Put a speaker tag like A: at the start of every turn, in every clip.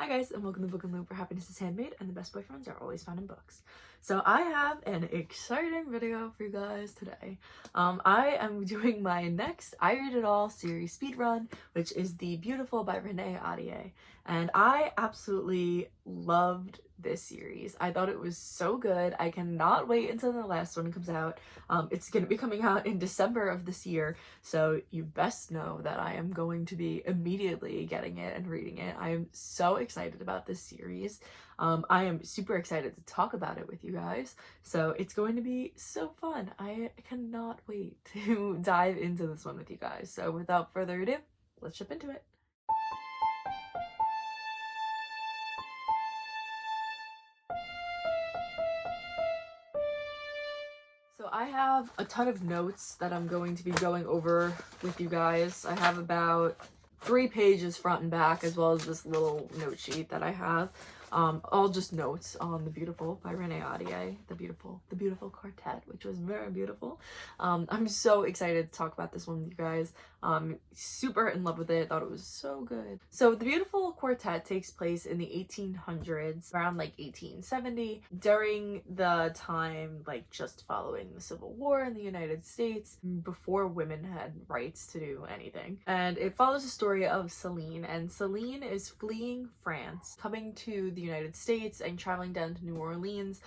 A: Hi guys, and welcome to Book and Loop, where happiness is handmade and the best boyfriends are always found in books. So I have an exciting video for you guys today. I am doing my next I Read It All series speedrun, which is the Beautiful by Renée Ahdieh. And I absolutely loved this series. I thought it was so good. I cannot wait until the last one comes out. It's going to be coming out in December of this year, so you best know that I am going to be immediately getting it and reading it. I am so excited about this series. I am super excited to talk about it with you guys, so it's going to be so fun. I cannot wait to dive into this one with you guys. So without further ado, let's jump into it. So I have a ton of notes that I'm going to be going over with you guys. I have about 3 pages front and back, as well as this little note sheet that I have. All just notes on The Beautiful by Renée Ahdieh, the Beautiful Quartet, which was very beautiful. I'm so excited to talk about this one with you guys. Super in love with it, thought it was so good. So The Beautiful Quartet takes place in the 1800s, around like 1870, during the time like just following the Civil War in the United States, before women had rights to do anything. And it follows the story of Celine, and Celine is fleeing France, coming to the United States and traveling down to New Orleans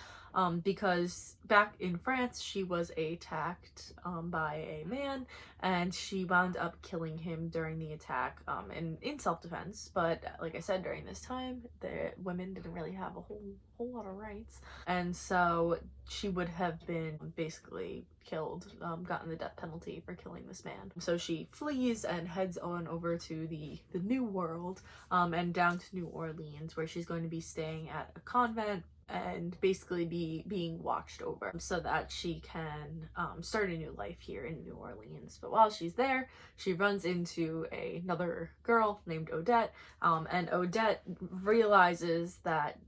A: because back in France she was attacked by a man, and she wound up killing him during the attack in self-defense. But like I said, during this time the women didn't really have a whole lot of rights, and so she would have been basically killed, gotten the death penalty for killing this man. So she flees and heads on over to the New World, and down to New Orleans, where she's going to be staying at a convent and basically being watched over so that she can start a new life here in New Orleans. But while she's there, she runs into another girl named Odette, and Odette realizes that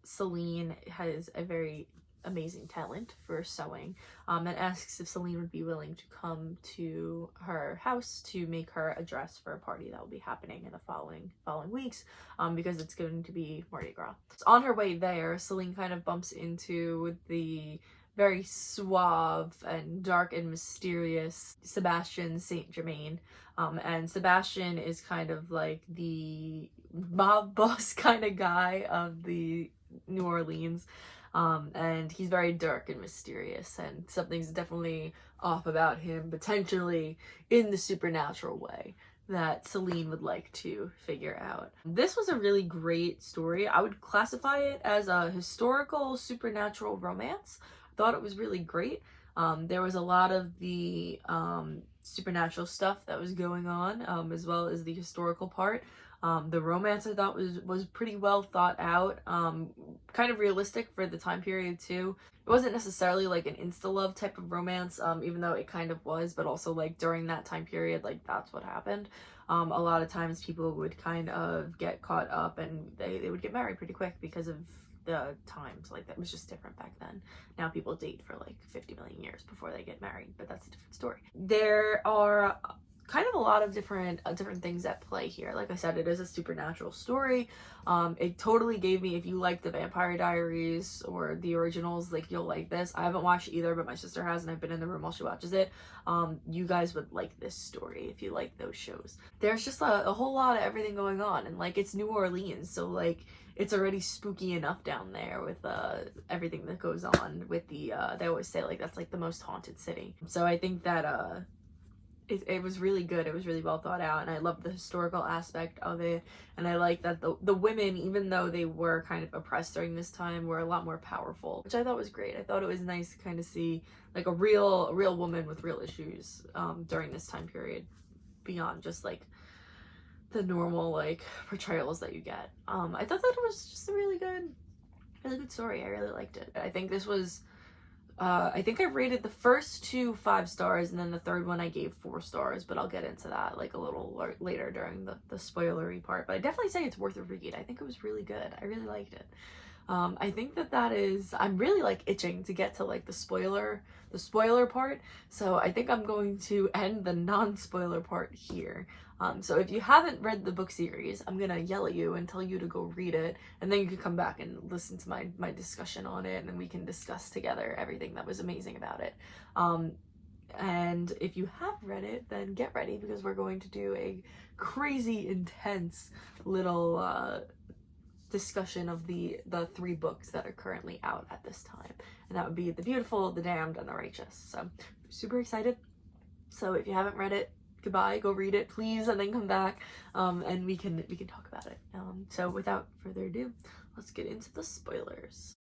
A: Celine has a very amazing talent for sewing, and asks if Celine would be willing to come to her house to make her a dress for a party that will be happening in the following weeks, because it's going to be Mardi Gras. So on her way there, Celine kind of bumps into the very suave and dark and mysterious Sebastian Saint Germain, and Sebastian is kind of like the mob boss kind of guy of the New Orleans. And he's very dark and mysterious, and something's definitely off about him, potentially in the supernatural way that Celine would like to figure out. This was a really great story. I would classify it as a historical supernatural romance. I thought it was really great. There was a lot of the supernatural stuff that was going on, as well as the historical part. The romance I thought was pretty well thought out, kind of realistic for the time period too. It wasn't necessarily like an insta-love type of romance, even though it kind of was, but also like during that time period, like that's what happened. A lot of times people would kind of get caught up and they would get married pretty quick because of the times. Like that was just different back then. Now people date for like 50 million years before they get married, but that's a different story. There are kind of a lot of different things at play here. Like I said, it is a supernatural story. It totally gave me, if you like the Vampire Diaries or the originals, like you'll like this. I haven't watched either, but my sister has, and I've been in the room while she watches it. You guys would like this story if you like those shows. There's just a whole lot of everything going on, and like it's New Orleans, so like it's already spooky enough down there with everything that goes on with the they always say like that's like the most haunted city. So I think that it was really good. It was really well thought out, and I love the historical aspect of it. And I like that the women, even though they were kind of oppressed during this time, were a lot more powerful, which I thought was great. I thought it was nice to kind of see like a real woman with real issues during this time period, beyond just like the normal like portrayals that you get. I thought that it was just a really good story. I really liked it. I think this was I think I rated the first 2 5 stars, and then the third one I gave 4 stars, but I'll get into that like a little later during the spoilery part. But I definitely say it's worth a read. I think it was really good. I really liked it. I think that is, I'm really like itching to get to like the spoiler part, so I think I'm going to end the non-spoiler part here. So if you haven't read the book series, I'm gonna yell at you and tell you to go read it, and then you can come back and listen to my discussion on it, and then we can discuss together everything that was amazing about it. And if you have read it, then get ready, because we're going to do a crazy intense little discussion of the 3 books that are currently out at this time, and that would be The Beautiful, The Damned, and The Righteous. So I'm super excited. So if you haven't read it, goodbye, go read it please, and then come back, and we can talk about it. So without further ado, let's get into the spoilers.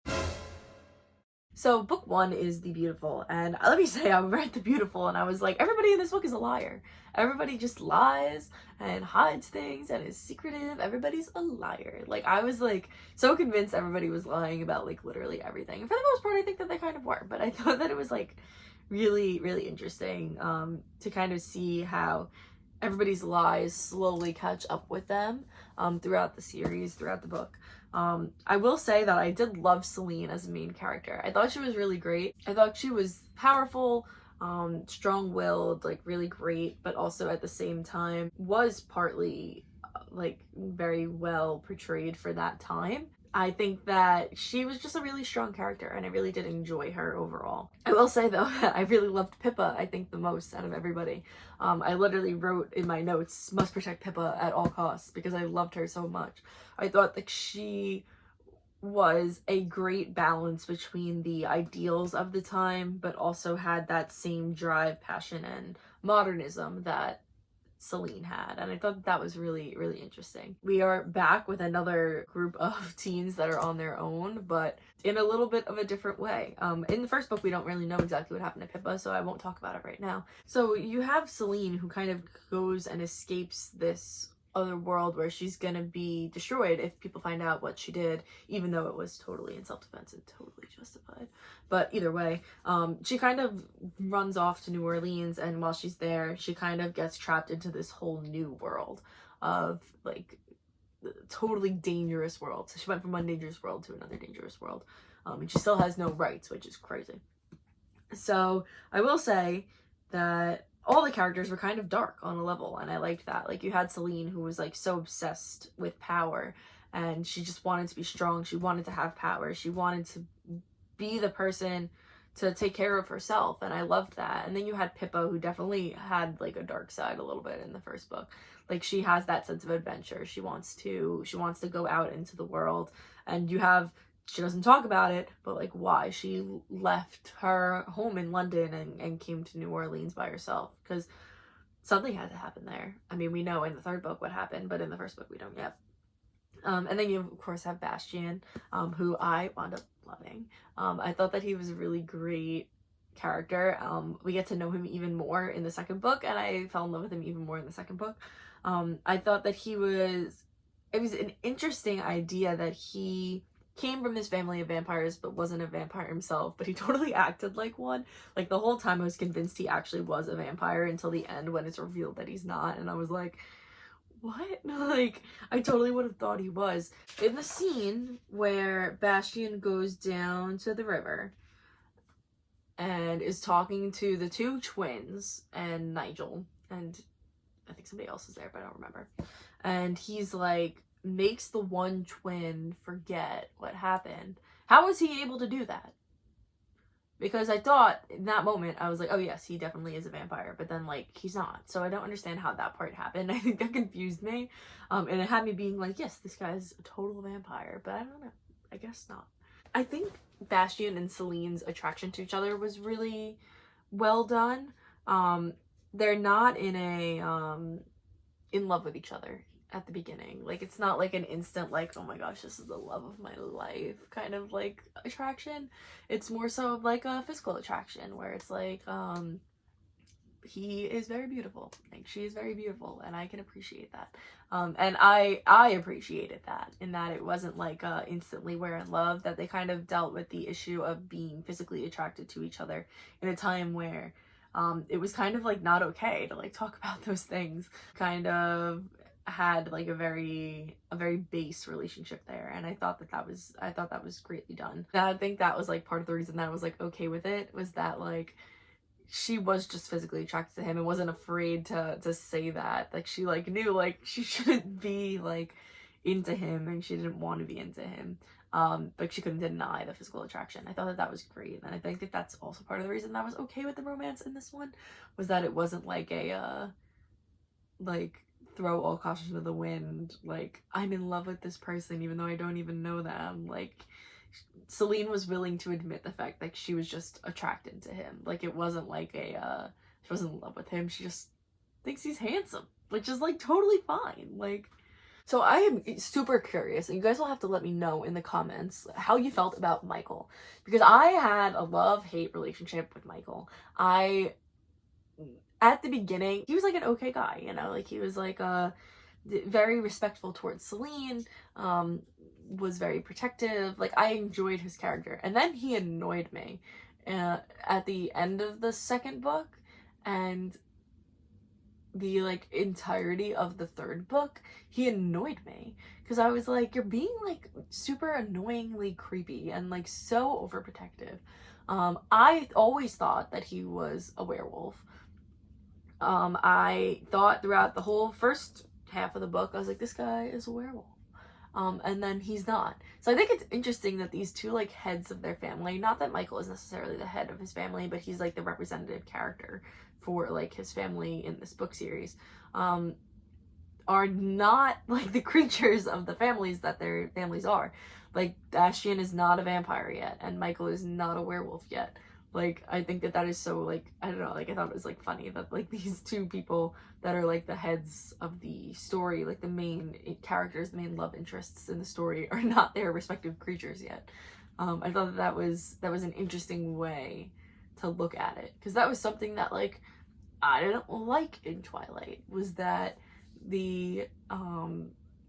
A: So book 1 is The Beautiful, and let me say, I read The Beautiful and I was like, everybody in this book is a liar. Everybody just lies and hides things and is secretive. Everybody's a liar. Like, I was like so convinced everybody was lying about like literally everything. And for the most part, I think that they kind of were, but I thought that it was like really, really interesting to kind of see how everybody's lies slowly catch up with them throughout the series, throughout the book. I will say that I did love Celine as a main character. I thought she was really great. I thought she was powerful, strong-willed, like really great, but also at the same time was partly like very well portrayed for that time. I think that she was just a really strong character, and I really did enjoy her overall. I will say though, I really loved Pippa, I think, the most out of everybody. I literally wrote in my notes, must protect Pippa at all costs, because I loved her so much. I thought that she was a great balance between the ideals of the time, but also had that same drive, passion, and modernism that Celine had, and I thought that was really, really interesting. We are back with another group of teens that are on their own, but in a little bit of a different way. In the first book, we don't really know exactly what happened to Pippa, so I won't talk about it right now. So you have Celine, who kind of goes and escapes this other world where she's gonna be destroyed if people find out what she did, even though it was totally in self-defense and totally justified. But either way, she kind of runs off to New Orleans, and while she's there, she kind of gets trapped into this whole new world of like totally dangerous world. So she went from one dangerous world to another dangerous world, and she still has no rights, which is crazy. So I will say that all the characters were kind of dark on a level, and I liked that. Like, you had Celine, who was like so obsessed with power, and she just wanted to be strong. She wanted to have power. She wanted to be the person to take care of herself, and I loved that. And then you had Pippa, who definitely had like a dark side a little bit in the first book. Like, she has that sense of adventure. She wants to go out into the world, and you have, she doesn't talk about it, but like why she left her home in London and came to New Orleans by herself, because something had to happen there. I mean, we know in the 3rd book what happened, but in the 1st book we don't yet. And then you of course have Sebastian, who I wound up loving. I thought that he was a really great character. We get to know him even more in the 2nd book, and I fell in love with him even more in the 2nd book. I thought that it was an interesting idea that he came from his family of vampires but wasn't a vampire himself, but he totally acted like one. Like, the whole time I was convinced he actually was a vampire until the end, when it's revealed that he's not, and I was like, what? Like, I totally would have thought he was. In the scene where Bastian goes down to the river and is talking to the 2 twins and Nigel, and I think somebody else is there, but I don't remember, and he's like, makes the one twin forget what happened. How was he able to do that? Because I thought in that moment, I was like, oh yes, he definitely is a vampire, but then like, he's not. So I don't understand how that part happened. I think that confused me. And it had me being like, yes, this guy's a total vampire, but I don't know. I guess not. I think Bastian and Celine's attraction to each other was really well done. They're not in love with each other at the beginning. Like, it's not like an instant like, oh my gosh, this is the love of my life kind of like attraction. It's more so of like a physical attraction, where it's like, he is very beautiful, like she is very beautiful, and I can appreciate that. And I appreciated that, in that it wasn't like instantly we're in love, that they kind of dealt with the issue of being physically attracted to each other in a time where it was kind of like not okay to like talk about those things. Kind of had like a very base relationship there, and I thought that was greatly done. And I think that was like part of the reason that I was like okay with it, was that like she was just physically attracted to him and wasn't afraid to say that. Like, she, like, knew, like, she shouldn't be, like, into him, and she didn't want to be into him. But she couldn't deny the physical attraction. I thought that that was great, and I think that that's also part of the reason that I was okay with the romance in this one, was that it wasn't like a, like, throw all caution to the wind, like, I'm in love with this person even though I don't even know them. Like, Celine was willing to admit the fact that she was just attracted to him. Like, it wasn't like a, she wasn't in love with him, she just thinks he's handsome, which is, like, totally fine. Like, so I am super curious, and you guys will have to let me know in the comments how you felt about Michael, because I had a love-hate relationship with Michael. At the beginning, he was, like, an okay guy, you know, like, he was, like, very respectful towards Celine, was very protective. Like, I enjoyed his character, and then he annoyed me at the end of the second book, and the, like, entirety of the third book, he annoyed me, because I was like, you're being, like, super annoyingly creepy and, like, so overprotective. I always thought that he was a werewolf. I thought throughout the whole first half of the book, I was like, this guy is a werewolf. And then he's not. So I think it's interesting that these two, like, heads of their family, not that Michael is necessarily the head of his family, but he's, like, the representative character for, like, his family in this book series, are not, like, the creatures of the families that their families are. Like, Bastian is not a vampire yet, and Michael is not a werewolf yet. Like, I think that that is so, like, I don't know, like, I thought it was, like, funny that, like, these two people that are, like, the heads of the story, like, the main characters, the main love interests in the story, are not their respective creatures yet. I thought that that was an interesting way to look at it, because that was something that, like, I didn't like in Twilight, was that the,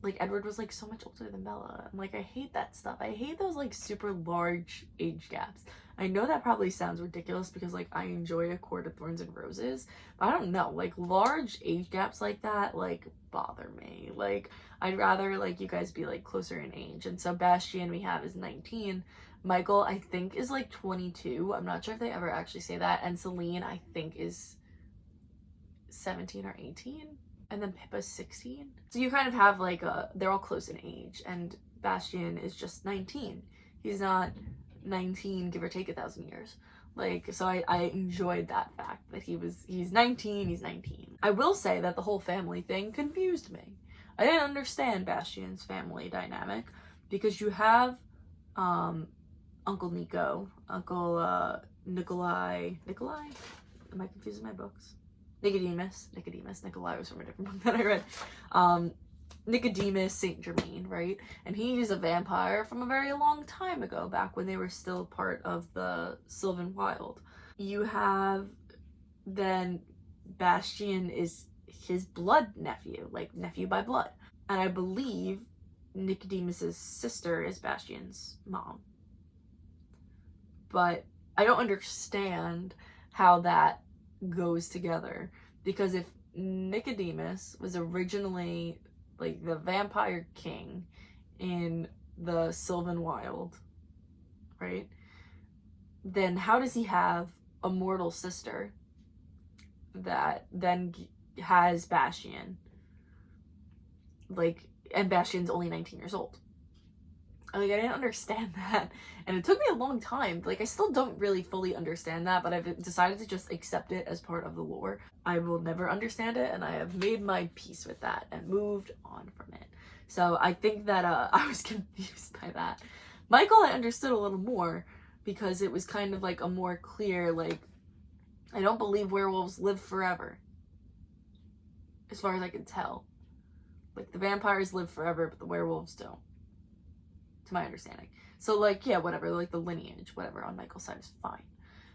A: like, Edward was, like, so much older than Bella, and, like, I hate that stuff. I hate those, like, super large age gaps. I know that probably sounds ridiculous, because, like, I enjoy A Court of Thorns and Roses, but I don't know, like, large age gaps like that, like, bother me. Like, I'd rather, like, you guys be, like, closer in age. And so Bastian, we have, is 19. Michael, I think, is, like, 22. I'm not sure if they ever actually say that. And Celine, I think, is 17 or 18. And then Pippa's 16. So you kind of have, like, they're all close in age, and Bastian is just 19. He's not 19, give or take 1,000 years. Like, so I enjoyed that fact that he's 19, he's 19. I will say that the whole family thing confused me. I didn't understand Bastian's family dynamic, because you have, Uncle Nico, Uncle, Nikolai, am I confusing my books? Nicodemus, Nikolai was from a different book that I read. Nicodemus Saint Germain, right? And he's a vampire from a very long time ago, back when they were still part of the Sylvan Wild. You have, then, Bastian is his blood nephew, like, nephew by blood. And I believe Nicodemus's sister is Bastian's mom. But I don't understand how that goes together, because if Nicodemus was originally, like, the vampire king in the Sylvan Wild, right, then how does he have a mortal sister that then has Bastian, like, and Bastian's only 19 years old? Like, I didn't understand that, and it took me a long time. Like, I still don't really fully understand that, but I've decided to just accept it as part of the lore. I will never understand it, and I have made my peace with that and moved on from it. So I think that I was confused by that. Michael, I understood a little more, because it was kind of like a more clear, like, I don't believe werewolves live forever, as far as I can tell. Like, the vampires live forever, but the werewolves don't, to my understanding. So, like, yeah, whatever, like, the lineage, whatever, on Michael's side is fine.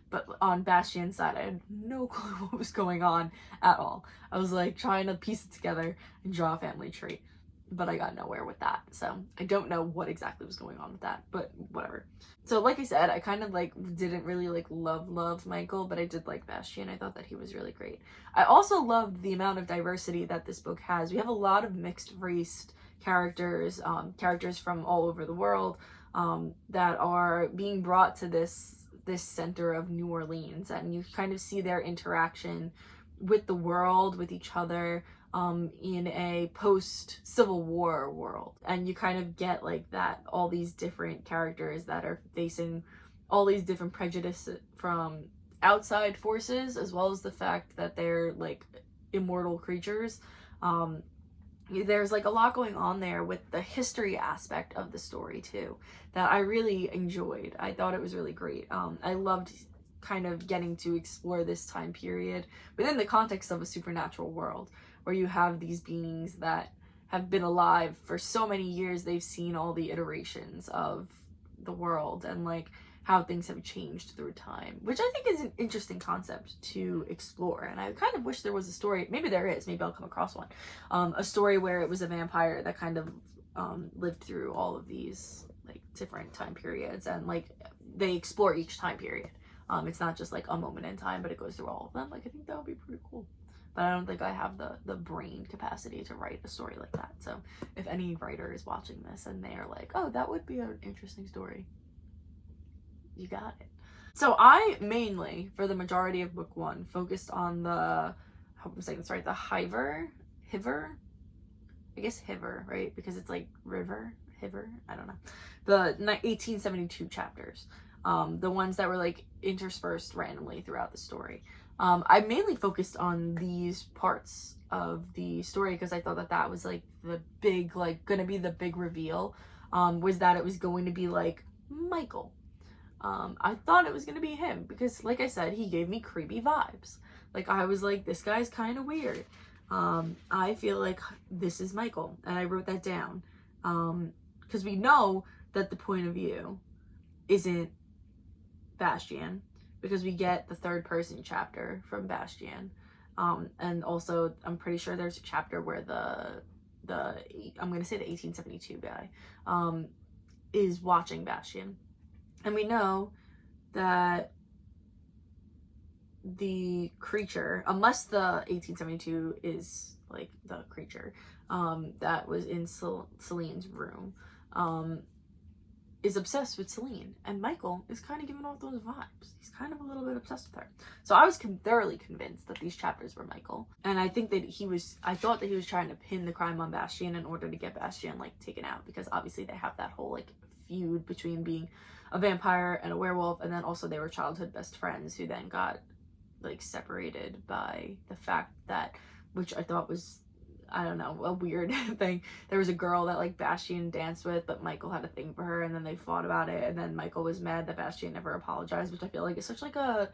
A: But on Bastian's side, I had no clue what was going on at all. I was, like, trying to piece it together and draw a family tree, but I got nowhere with that. So I don't know what exactly was going on with that, but whatever. So, like I said, I kind of, like, didn't really, like, love Michael, but I did like Bastian. I thought that he was really great. I also loved the amount of diversity that this book has. We have a lot of mixed race characters, characters from all over the world, that are being brought to this this center of New Orleans, and you kind of see their interaction with the world, with each other, in a post-Civil War world. And you kind of get like that, all these different characters that are facing all these different prejudices from outside forces, as well as the fact that they're like immortal creatures. There's like a lot going on there with the history aspect of the story too, that I really enjoyed. I thought it was really great. I loved kind of getting to explore this time period within the context of a supernatural world, where you have these beings that have been alive for so many years. They've seen all the iterations of the world and like how things have changed through time, which I think is an interesting concept to explore. And I kind of wish there was a story, maybe there is, maybe I'll come across one, a story where it was a vampire that kind of lived through all of these like different time periods, and like they explore each time period. It's not just like a moment in time, but it goes through all of them. Like, I think that would be pretty cool. But I don't think I have the brain capacity to write a story like that. So if any writer is watching this and they are like, oh, that would be an interesting story, you got it. So I mainly, for the majority of book one, focused on the, I hope I'm saying this right, the Hiver, I guess Hiver, right? Because it's like river, Hiver, I don't know. The 1872 chapters. The ones that were like interspersed randomly throughout the story. I mainly focused on these parts of the story because I thought that that was like the big, like gonna be the big reveal, was that it was going to be like Michael. I thought it was gonna be him because, like I said, he gave me creepy vibes. Like, I was like, this guy's kind of weird. I feel like this is Michael, and I wrote that down because we know that the point of view isn't Bastian, because we get the third person chapter from Bastian, and also I'm pretty sure there's a chapter where the I'm gonna say the 1872 guy is watching Bastian, and we know that the creature, unless the 1872 is like the creature that was in Celine's room, is obsessed with Celine, and Michael is kind of giving off those vibes. He's kind of a little bit obsessed with her. So I was thoroughly convinced that these chapters were Michael, and I think that I thought that he was trying to pin the crime on Bastian in order to get Bastian like taken out, because obviously they have that whole like feud between being a vampire and a werewolf, and then also they were childhood best friends who then got like separated by the fact that, which I thought was, I don't know, a weird thing. There was a girl that like Bastian danced with, but Michael had a thing for her, and then they fought about it, and then Michael was mad that Bastian never apologized, which I feel like is such like a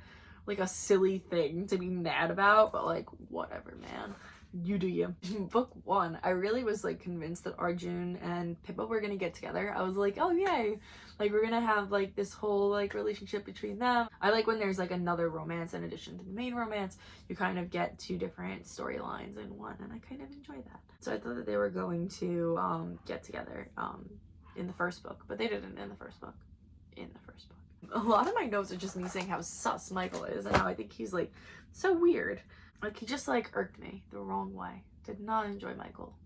A: silly thing to be mad about, but like whatever, man. You do you. Book one, I really was like convinced that Arjun and Pippa were gonna get together. I was like, oh yay, like we're gonna have like this whole like relationship between them. I like when there's like another romance in addition to the main romance. You kind of get two different storylines in one, and I kind of enjoy that. So I thought that they were going to get together in the first book, but they didn't in the first book. A lot of my notes are just me saying how sus Michael is and how I think he's like so weird. Like, he just like irked me the wrong way. Did not enjoy Michael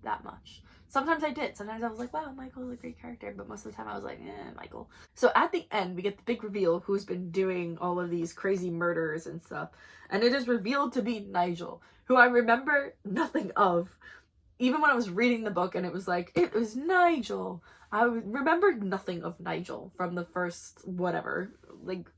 A: that much. Sometimes I did. Sometimes I was like, wow, Michael's a great character. But most of the time I was like, Michael. So at the end, we get the big reveal of who's been doing all of these crazy murders and stuff. And it is revealed to be Nigel, who I remember nothing of. Even when I was reading the book and it was like, it was Nigel. I remembered nothing of Nigel from the first, whatever, like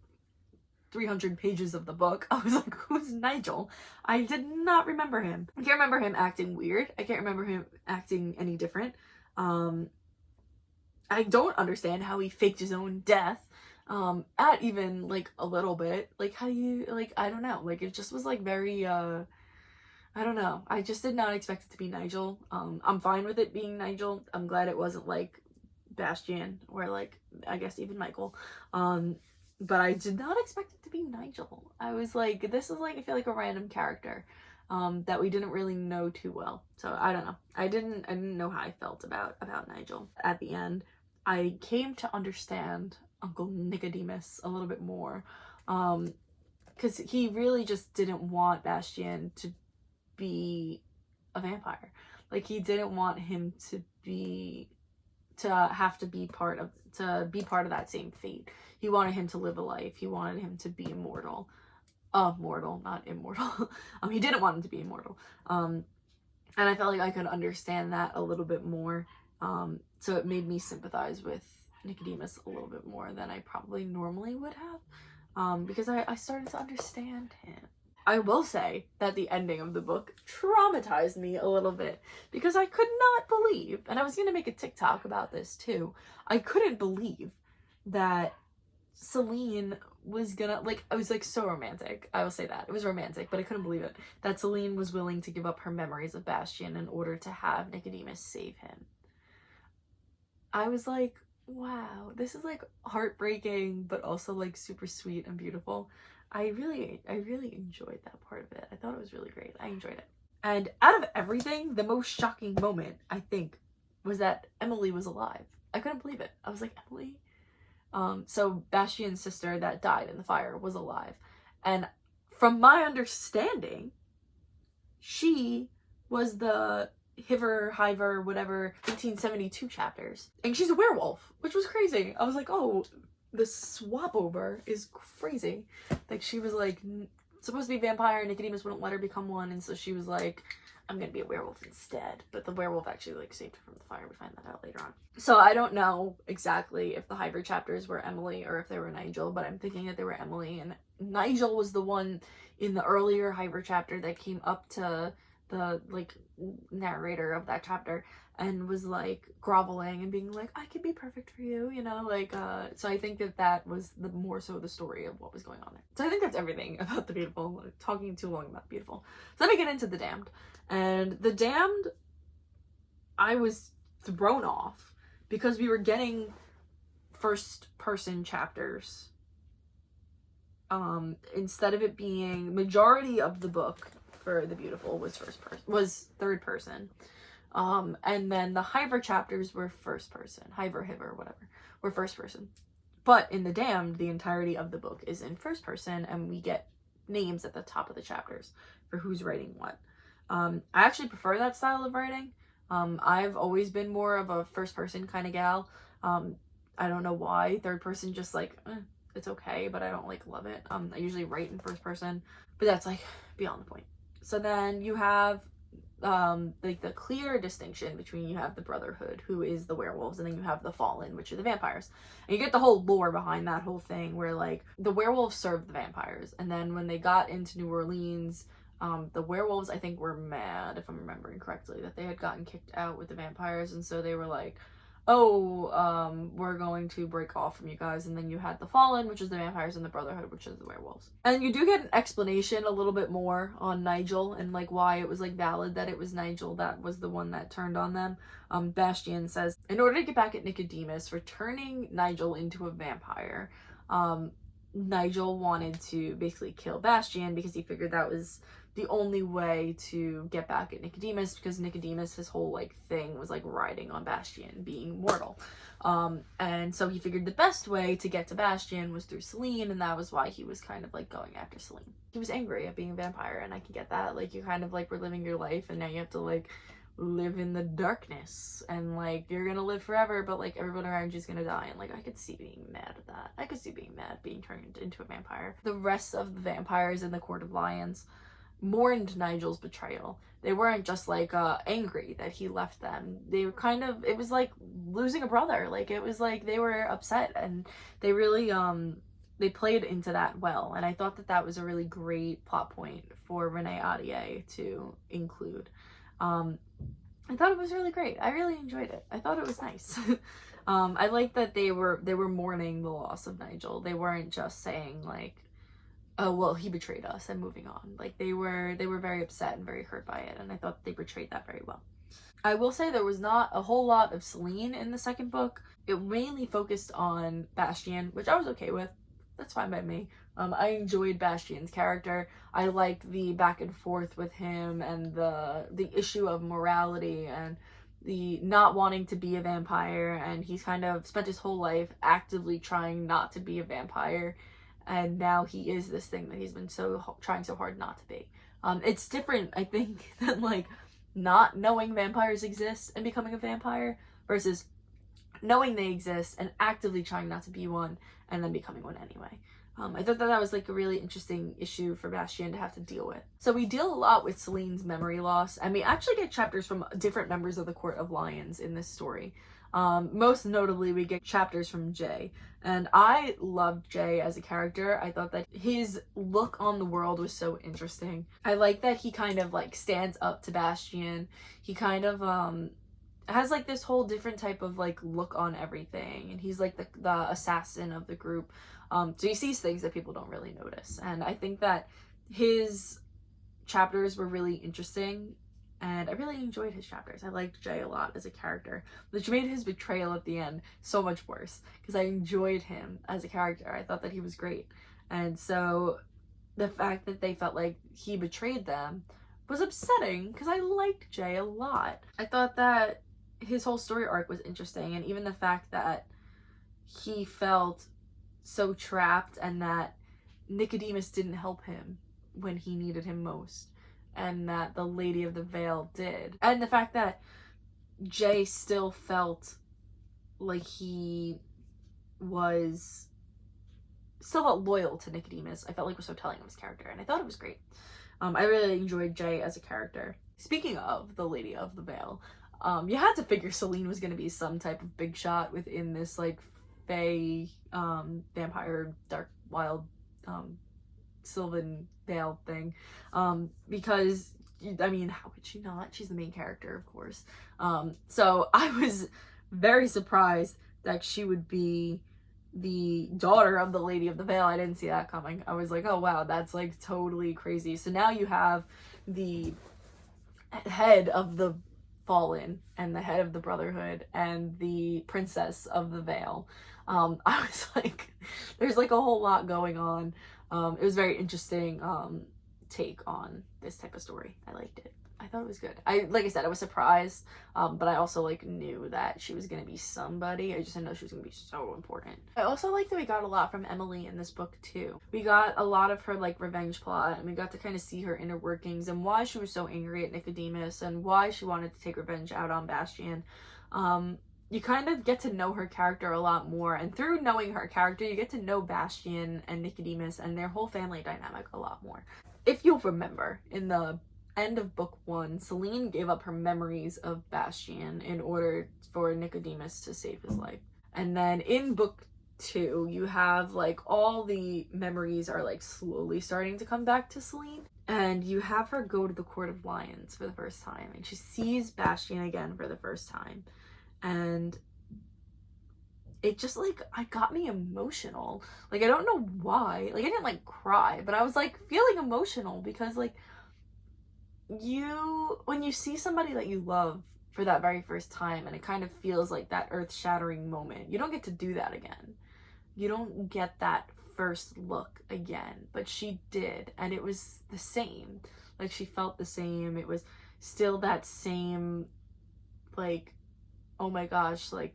A: 300 pages of the book. I was like, who's Nigel? I did not remember him. I can't remember him acting weird. I can't remember him acting any different. I don't understand how he faked his own death at even like a little bit. Like, how you, like, I don't know. Like, it just was like very I don't know. I just did not expect it to be Nigel. I'm fine with it being Nigel. I'm glad it wasn't like Bastian or like, I guess even Michael. But I did not expect it to be Nigel. I was like, this is like, I feel like a random character that we didn't really know too well. So I don't know. I didn't know how I felt about Nigel. At the end, I came to understand Uncle Nicodemus a little bit more, because he really just didn't want Bastian to be a vampire. Like, he didn't want him to be to have to be part of that same fate. He wanted him to live a life. He wanted him to be immortal. Mortal, not immortal. He didn't want him to be immortal. And I felt like I could understand that a little bit more. So it made me sympathize with Nicodemus a little bit more than I probably normally would have. Because I started to understand him. I will say that the ending of the book traumatized me a little bit because I could not believe, and I was going to make a TikTok about this too, I couldn't believe that Celine was gonna, like, I was like so romantic. I will say that. It was romantic, but I couldn't believe it. That Celine was willing to give up her memories of Bastien in order to have Nicodemus save him. I was like, wow, this is like heartbreaking, but also like super sweet and beautiful. I really enjoyed that part of it. I thought it was really great. I enjoyed it. And out of everything, the most shocking moment, I think, was that Emily was alive. I couldn't believe it. I was like, Emily? So Bastien's sister that died in the fire was alive. And from my understanding, she was the Hiver, whatever, 1872 chapters. And she's a werewolf, which was crazy. I was like, oh, the swap over is crazy. Like, she was like supposed to be a vampire, Nicodemus wouldn't let her become one, and so she was like, I'm gonna be a werewolf instead. But the werewolf actually like saved her from the fire. We find that out later on. So I don't know exactly if the Hiver chapters were Emily or if they were Nigel, but I'm thinking that they were Emily, and Nigel was the one in the earlier Hiver chapter that came up to the like narrator of that chapter and was like groveling and being like, I could be perfect for you, you know, like so I think that was the more so the story of what was going on there. So I think that's everything about The Beautiful. I'm talking too long about The Beautiful. So let me get into The Damned. And The Damned, I was thrown off because we were getting first person chapters instead of it being, majority of the book for The Beautiful was third person. And then the Hiver chapters were first person. Hiver, whatever, were first person. But in The Damned, the entirety of the book is in first person, and we get names at the top of the chapters for who's writing what. I actually prefer that style of writing. I've always been more of a first person kind of gal. I don't know why. Third person just like, it's okay, but I don't like love it. I usually write in first person, but that's like beyond the point. So then you have like the clear distinction between, you have the Brotherhood, who is the werewolves, and then you have the Fallen, which are the vampires. And you get the whole lore behind that whole thing where like the werewolves served the vampires, and then when they got into New Orleans, the werewolves, I think, were mad, if I'm remembering correctly, that they had gotten kicked out with the vampires, and so they were like, oh, we're going to break off from you guys. And then you had the Fallen, which is the vampires, and the Brotherhood, which is the werewolves. And you do get an explanation a little bit more on Nigel and like why it was like valid that it was Nigel that was the one that turned on them. Bastien says, in order to get back at Nicodemus for turning Nigel into a vampire, Nigel wanted to basically kill Bastien because he figured that was the only way to get back at Nicodemus, because Nicodemus, his whole like thing was like riding on Bastien being mortal. And so he figured the best way to get to Bastien was through Celine, and that was why he was kind of like going after Celine. He was angry at being a vampire, and I can get that. Like, you kind of like were living your life, and now you have to like live in the darkness, and like you're gonna live forever, but like everyone around you is gonna die, and like I could see being mad at that. I could see being mad being turned into a vampire. The rest of the vampires in the Court of Lions mourned Nigel's betrayal. They weren't just like angry that he left them. They were kind of, it was like losing a brother. Like, it was like they were upset, and they really they played into that well, and I thought that was a really great plot point for Renée Ahdieh to include. I thought it was really great. I really enjoyed it. I thought it was nice. I like that they were mourning the loss of Nigel. They weren't just saying like, oh, well, he betrayed us and moving on. Like, they were very upset and very hurt by it, and I thought they portrayed that very well. I will say there was not a whole lot of Celine in the second book. It mainly focused on Bastien, which I was okay with. That's fine by me. I enjoyed Bastien's character. I liked the back and forth with him, and the issue of morality and the not wanting to be a vampire, and he's kind of spent his whole life actively trying not to be a vampire, and now he is this thing that he's been trying so hard not to be. It's different, I think, than like not knowing vampires exist and becoming a vampire versus knowing they exist and actively trying not to be one, and then becoming one anyway. I thought that was like a really interesting issue for Bastien to have to deal with. So we deal a lot with Celine's memory loss, and we actually get chapters from different members of the Court of Lions in this story. Most notably, we get chapters from Jay, and I loved Jay as a character. I thought that his look on the world was so interesting. I like that he kind of like stands up to Bastien. He kind of has like this whole different type of like look on everything, and he's like the assassin of the group. So he sees things that people don't really notice, and I think that his chapters were really interesting, and I really enjoyed his chapters. I liked Jay a lot as a character, which made his betrayal at the end so much worse, because I enjoyed him as a character. I thought that he was great, and so the fact that they felt like he betrayed them was upsetting, because I liked Jay a lot. I thought that his whole story arc was interesting, and even the fact that he felt so trapped, and that Nicodemus didn't help him when he needed him most, and that the Lady of the Veil did, and the fact that Jay still felt like he was still felt loyal to Nicodemus, I felt like was so telling of his character, and I thought it was great. I really enjoyed Jay as a character. Speaking of the Lady of the Veil, you had to figure Celine was going to be some type of big shot within this like fae, vampire, dark, wild, Sylvan Veil thing, because I mean, how could she not? She's the main character, of course. So I was very surprised that she would be the daughter of the Lady of the Veil. I didn't see that coming. I was like, oh wow, that's like totally crazy. So now you have the head of the Fallen and the head of the Brotherhood and the princess of the Veil. I was like, there's like a whole lot going on. It was very interesting take on this type of story. I liked it. I thought it was good. Like I said, I was surprised, but I also like knew that she was gonna be somebody. I just didn't know she was gonna be so important. I also like that we got a lot from Emily in this book too. We got a lot of her like revenge plot, and we got to kind of see her inner workings and why she was so angry at Nicodemus and why she wanted to take revenge out on Bastien. You kind of get to know her character a lot more, and through knowing her character, you get to know Bastien and Nicodemus and their whole family dynamic a lot more. If you'll remember, in the end of book 1, Celine gave up her memories of Bastien in order for Nicodemus to save his life. And then in book 2, you have like all the memories are like slowly starting to come back to Celine, and you have her go to the Court of Lions for the first time, and she sees Bastien again for the first time, and it just like, it got me emotional. Like, I don't know why. Like, I didn't like cry, but I was like feeling emotional because like, when you see somebody that you love for that very first time, and it kind of feels like that earth-shattering moment, you don't get to do that again. You don't get that first look again, but she did, and it was the same. Like, she felt the same. It was still that same like, oh my gosh, like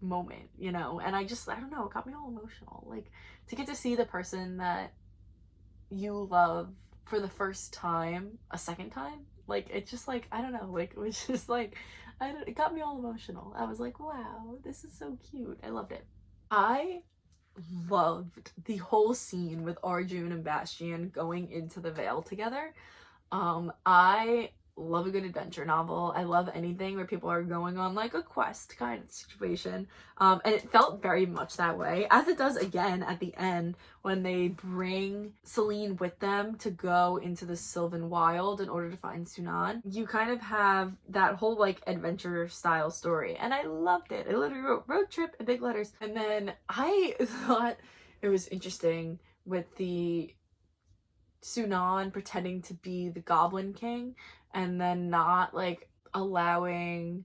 A: moment, you know? And I don't know, it got me all emotional. Like, to get to see the person that you love for the first time, a second time, like, it's just like, I don't know, like, it was just like, it got me all emotional. I was like, wow, this is so cute. I loved it. I loved the whole scene with Arjun and Bastien going into the Veil together. I love a good adventure novel. I love anything where people are going on like a quest kind of situation. And it felt very much that way, as it does again at the end when they bring Celine with them to go into the Sylvan Wild in order to find Sunan. You kind of have that whole like adventure style story, and I loved it. I literally wrote road trip in big letters. And then I thought it was interesting with the Sunan pretending to be the Goblin King, and then not like allowing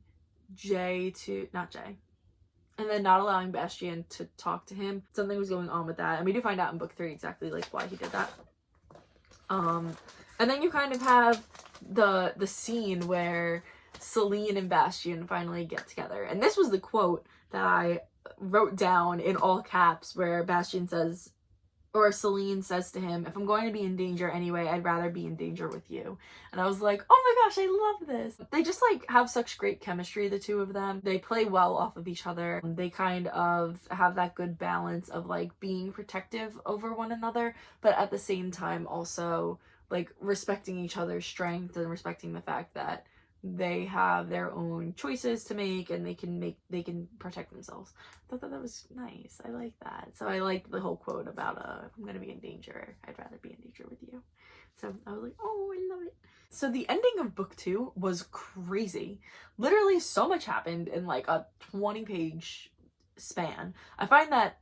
A: and then not allowing Bastien to talk to him. Something was going on with that, and we do find out in book 3 exactly like why he did that. And then you kind of have the scene where Celine and Bastien finally get together, and this was the quote that I wrote down in all caps, where Bastien says, or Celine says to him, if I'm going to be in danger anyway, I'd rather be in danger with you. And I was like, oh my gosh, I love this. They just like have such great chemistry, the two of them. They play well off of each other. They kind of have that good balance of like being protective over one another, but at the same time also like respecting each other's strength and respecting the fact that they have their own choices to make and they can protect themselves. I thought that was nice. I like that. So I like the whole quote about if I'm gonna be in danger, I'd rather be in danger with you. So I was like, oh, I love it. So the ending of book 2 was crazy. Literally so much happened in like a 20-page span. I find that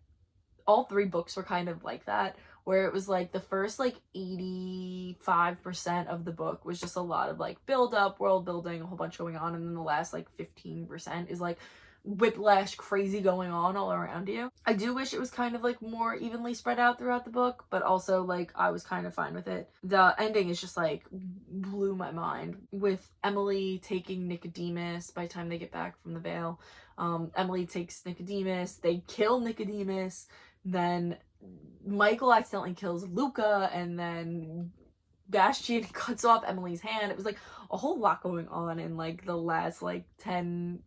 A: all 3 books were kind of like that, where it was like the first like 85% of the book was just a lot of like build up, world building, a whole bunch going on, and then the last like 15% is like whiplash crazy going on all around you. I do wish it was kind of like more evenly spread out throughout the book, but also like I was kind of fine with it. The ending is just like blew my mind, with Emily taking Nicodemus by the time they get back from the Vale. Emily takes Nicodemus, they kill Nicodemus, then Michael accidentally kills Luca, and then Bastian cuts off Emily's hand. It was like a whole lot going on in like the last like 10%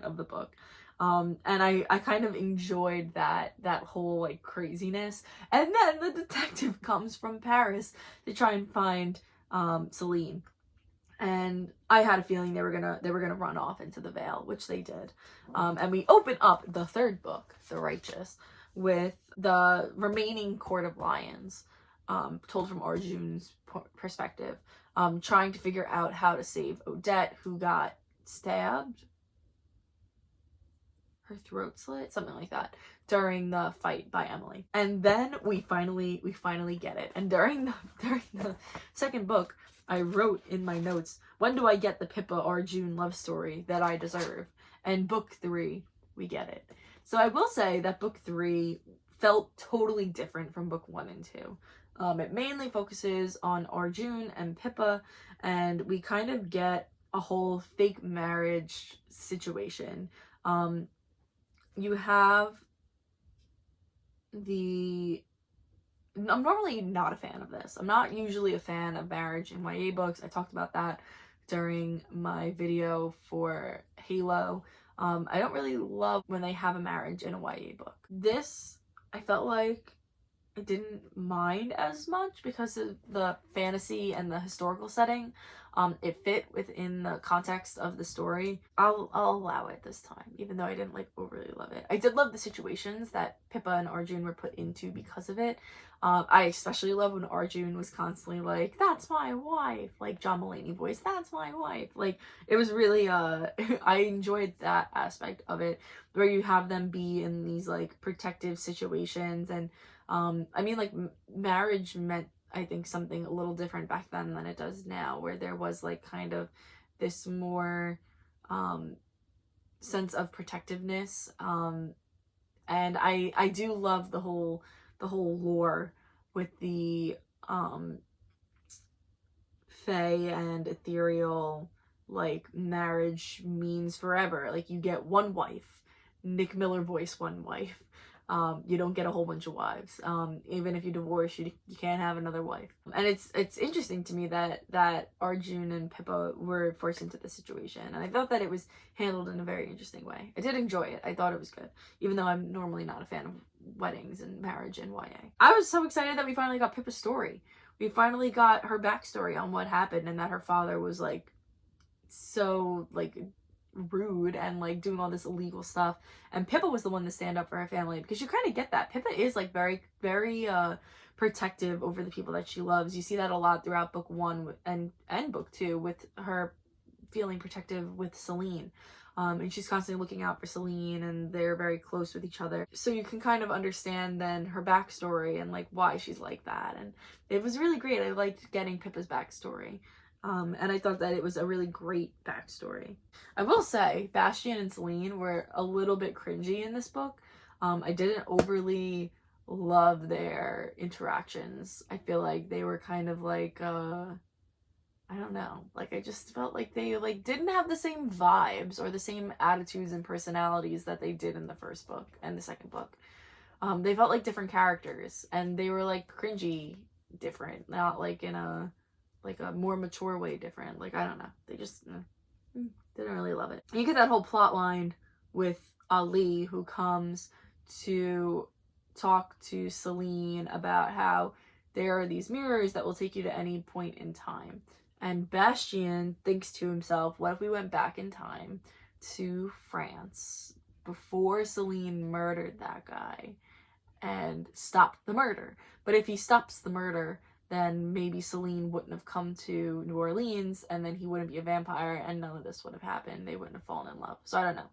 A: of the book. And I kind of enjoyed that whole like craziness. And then the detective comes from Paris to try and find Celine. And I had a feeling they were gonna run off into the Vale, which they did. And we open up the 3rd book, The Righteous, with the remaining Court of Lions, told from Arjun's perspective, trying to figure out how to save Odette, who got stabbed, her throat slit, something like that, during the fight by Emily. And then we finally get it. And during the 2nd book, I wrote in my notes, when do I get the Pippa Arjun love story that I deserve? And book 3, we get it. So I will say that book 3 felt totally different from book 1 and 2. It mainly focuses on Arjun and Pippa, and we kind of get a whole fake marriage situation. You have I'm normally not a fan of this. I'm not usually a fan of marriage in YA books. I talked about that during my video for Halo. I don't really love when they have a marriage in a YA book. This, I felt like I didn't mind as much because of the fantasy and the historical setting. It fit within the context of the story. I'll allow it this time, even though I didn't like overly love it. I did love the situations that Pippa and Arjun were put into because of it. I especially love when Arjun was constantly like, that's my wife, like John Mulaney voice, that's my wife. Like, it was really, I enjoyed that aspect of it, where you have them be in these like protective situations. And I mean, like, marriage meant, I think, something a little different back then than it does now, where there was like kind of this more sense of protectiveness. And I do love the whole lore with the fae and ethereal, like, marriage means forever. Like, you get one wife. Nick Miller voice one wife. You don't get a whole bunch of wives. Even if you divorce, you can't have another wife. And it's interesting to me that Arjun and Pippa were forced into this situation. And I felt that it was handled in a very interesting way. I did enjoy it. I thought it was good. Even though I'm normally not a fan of weddings and marriage in YA. I was so excited that we finally got Pippa's story. We finally got her backstory on what happened, and that her father was like so like rude and like doing all this illegal stuff, and Pippa was the one to stand up for her family, because you kind of get that Pippa is like very protective over the people that she loves. You see that a lot throughout book 1 and book 2 with her feeling protective with Celine, and she's constantly looking out for Celine, and they're very close with each other. So you can kind of understand then her backstory and like why she's like that, and it was really great. I liked getting Pippa's backstory. And I thought that it was a really great backstory. I will say, Bastian and Celine were a little bit cringy in this book. I didn't overly love their interactions. I feel like they were kind of like, I don't know. Like, I just felt like they like didn't have the same vibes or the same attitudes and personalities that they did in the first book and the second book. They felt like different characters, and they were like cringy different, not like in a more mature way different. Like, I don't know, they just didn't really love it. You get that whole plot line with Ali, who comes to talk to Celine about how there are these mirrors that will take you to any point in time. And Bastien thinks to himself, what if we went back in time to France before Celine murdered that guy and stopped the murder? But if he stops the murder, then maybe Celine wouldn't have come to New Orleans, and then he wouldn't be a vampire, and none of this would have happened. They wouldn't have fallen in love. So I don't know.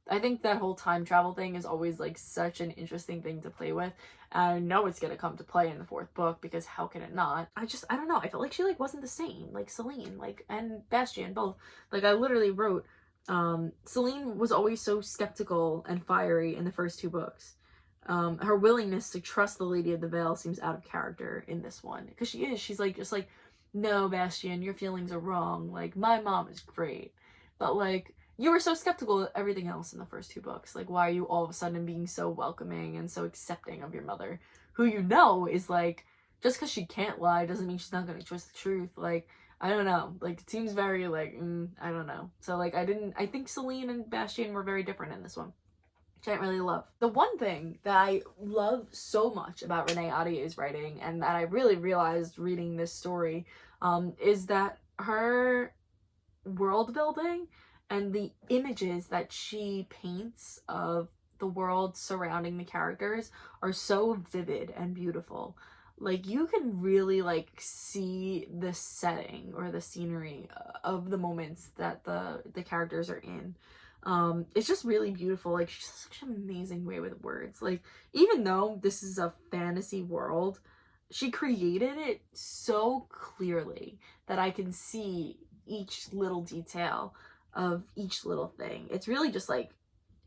A: I think that whole time travel thing is always like such an interesting thing to play with. I know it's gonna come to play in the 4th book, because how can it not? I don't know. I felt like she like wasn't the same. Like Celine, like, and Bastien both. Like, I literally wrote, Celine was always so skeptical and fiery in the first 2 books. Her willingness to trust the Lady of the Veil seems out of character in this one, because she's like, just like, no, Bastien, your feelings are wrong. Like, my mom is great, but like, you were so skeptical of everything else in the first 2 books. Like, why are you all of a sudden being so welcoming and so accepting of your mother, who you know is like, just because she can't lie doesn't mean she's not going to trust the truth. Like, I don't know. Like, it seems very like, I don't know. So like, I think Celine and Bastien were very different in this one. I didn't really love. The one thing that I love so much about Renée Ahdieh's writing, and that I really realized reading this story, is that her world building and the images that she paints of the world surrounding the characters are so vivid and beautiful. Like, you can really like see the setting or the scenery of the moments that the characters are in. It's just really beautiful. Like, she's such an amazing way with words. Like, even though this is a fantasy world, she created it so clearly that I can see each little detail of each little thing. It's really just like,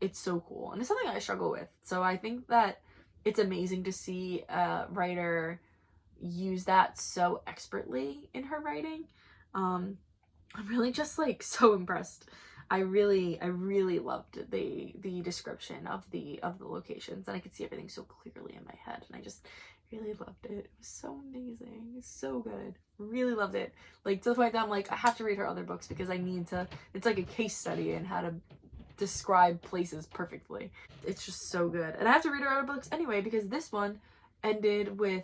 A: it's so cool, and it's something I struggle with. So I think that it's amazing to see a writer use that so expertly in her writing. I'm really just like so impressed. I really loved the description of the locations, and I could see everything so clearly in my head, and I just really loved it. It was so amazing. It's so good. Really loved it. Like, to the point that I'm like, I have to read her other books because I need to, it's like a case study in how to describe places perfectly. It's just so good. And I have to read her other books anyway, because this one ended with,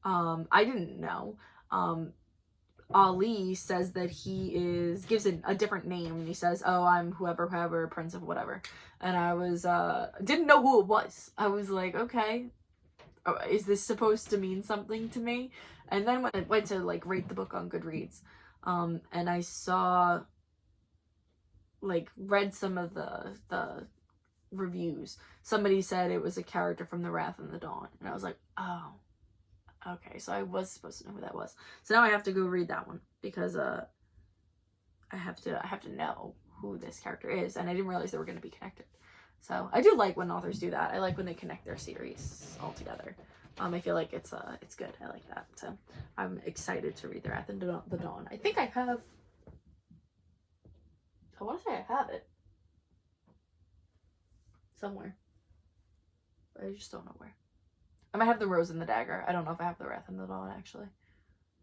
A: I didn't know, Ali says that he gives a different name, and he says, oh, I'm whoever, prince of whatever. And I was, didn't know who it was. I was like, okay, is this supposed to mean something to me? And then when I went to like rate the book on Goodreads, and I saw, like, read some of the reviews, somebody said it was a character from The Wrath and the Dawn, and I was like, oh, okay, so I was supposed to know who that was. So now I have to go read that one, because I have to know who this character is, and I didn't realize they were going to be connected. So I do like when authors do that. I like when they connect their series all together. I feel like it's good. I like that. So I'm excited to read The Wrath and the Dawn. I think I have, I want to say I have it somewhere, but I just don't know where. I might have The Rose and the Dagger. I don't know if I have The Wrath and the Dawn, actually.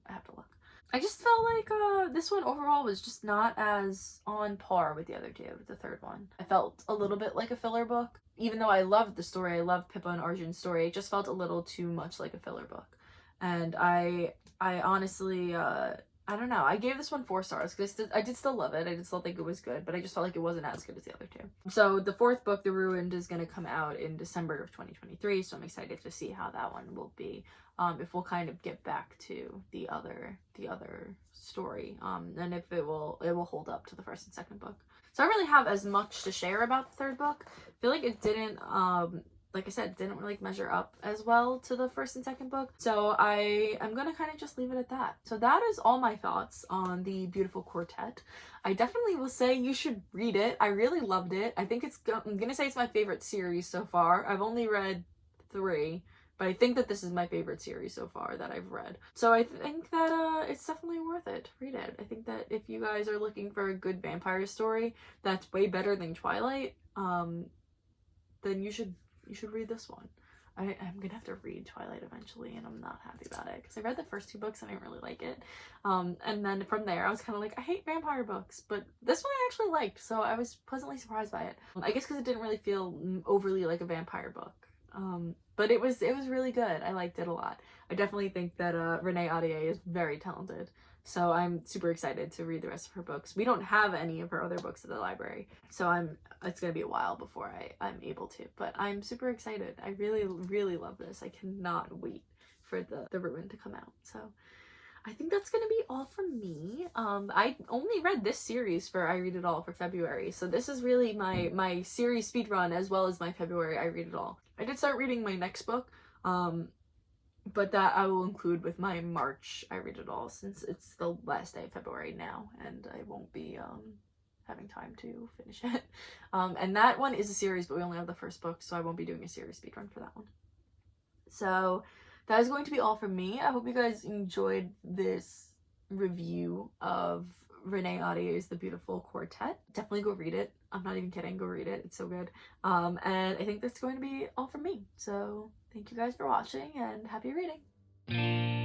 A: I have to look. I just felt like this one overall was just not as on par with the other 2, the 3rd one. I felt a little bit like a filler book. Even though I loved the story, I loved Pippa and Arjun's story, it just felt a little too much like a filler book. And I honestly, I don't know. I gave this one 4 stars because I did still love it. I did still think it was good, but I just felt like it wasn't as good as the other 2. So the 4th book, The Ruined, is going to come out in December of 2023. So I'm excited to see how that one will be. If we'll kind of get back to the other story, and if it will hold up to the 1st and 2nd book. So I don't really have as much to share about the 3rd book. I feel like it didn't, like I said, didn't really measure up as well to the 1st and 2nd book. So I'm gonna kind of just leave it at that. So that is all my thoughts on the Beautiful Quartet. I definitely will say you should read it. I really loved it. I think I'm gonna say it's my favorite series so far. I've only read 3, but I think that this is my favorite series so far that I've read. So I think that it's definitely worth it. Read it. I think that if you guys are looking for a good vampire story that's way better than Twilight, then you should read this one. I'm gonna have to read Twilight eventually, and I'm not happy about it because I read the first 2 books and I didn't really like it. And then from there I was kind of like, I hate vampire books, but this one I actually liked, so I was pleasantly surprised by it. I guess because it didn't really feel overly like a vampire book. But it was really good. I liked it a lot. I definitely think that Renée Ahdieh is very talented. So I'm super excited to read the rest of her books. We don't have any of her other books at the library, so it's gonna be a while before I'm able to. But I'm super excited. I really love this. I cannot wait for the Ruin to come out. So I think that's gonna be all from me. I only read this series for I Read It All for February, so this is really my series speed run as well as my February I Read It All. I did start reading my next book, but that I will include with my March I Read It All, since it's the last day of February now and I won't be having time to finish it. And that one is a series, but we only have the first book, so I won't be doing a series speedrun for that one. So that is going to be all from me. I hope you guys enjoyed this review of Renée Ahdieh's The Beautiful Quartet. Definitely go read it. I'm not even kidding. Go read it. It's so good. And I think that's going to be all from me. So thank you guys for watching and happy reading.